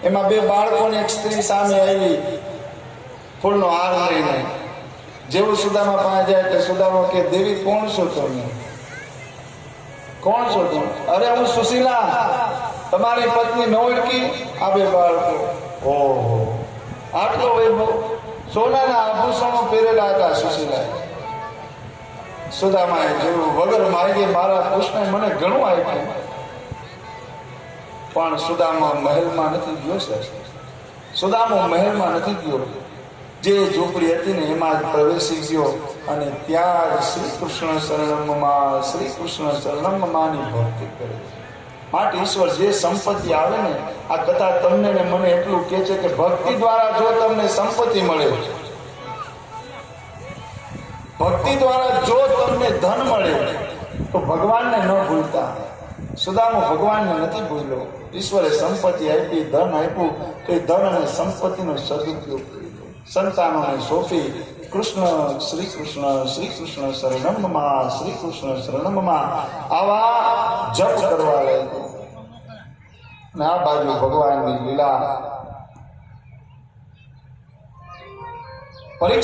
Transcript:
એમાં બે બાળકોની એક સ્ત્રી સામે આવી ફૂલનો હાર મારીને. જેવું સુદામા પાસે જાય એટલે સુદામા કે દેવી કોણ છો તમે? કોણ છો તમે? અરે હું સુશીલા, તમારી પત્ની ન ઓળખી? આ બે બાળકો. ઓહો, આટલો વૈભવ! સોનાના આભૂષણો પહેરેલા હતા સુશીલા. સુદામાએ જોયું, વગર માગે મારા કૃષ્ણએ મને ઘણું આપ્યું, પણ સુદામા મહેલમાં નથી ગયો. સુદામો મહેલમાં નથી ગયો. જે ઝૂંપડી હતી ને એમાં જ પ્રવેશી ગયો અને ત્યાં જ શ્રી કૃષ્ણ શરણમમાં, શ્રી કૃષ્ણ શરણમમાંની ભક્તિ કરે. માટે ઈશ્વર જે સંપત્તિ આવે ને, આ કથા તમને ને મને એટલું કહે છે કે ભક્તિ દ્વારા જો તમને સંપત્તિ મળે, ભક્તિ દ્વારા જો તમને ધન મળે, તો ભગવાનને ન ભૂલતા. સુદામો ભગવાનને નથી ભૂલ્યો. ઈશ્વરે સંપત્તિ આપી, ધન આપ્યું, તો એ ધન અને સંપત્તિનો સદુપયોગ કર્યો. સંતાનોને સોંપી કૃષ્ણ શ્રી કૃષ્ણ શરણમમાં, શ્રી કૃષ્ણ શરણમમાં આવા જપ કરવા લાગ્યો. અને આ બાજુ ભગવાનની લીલા પરીક્ષા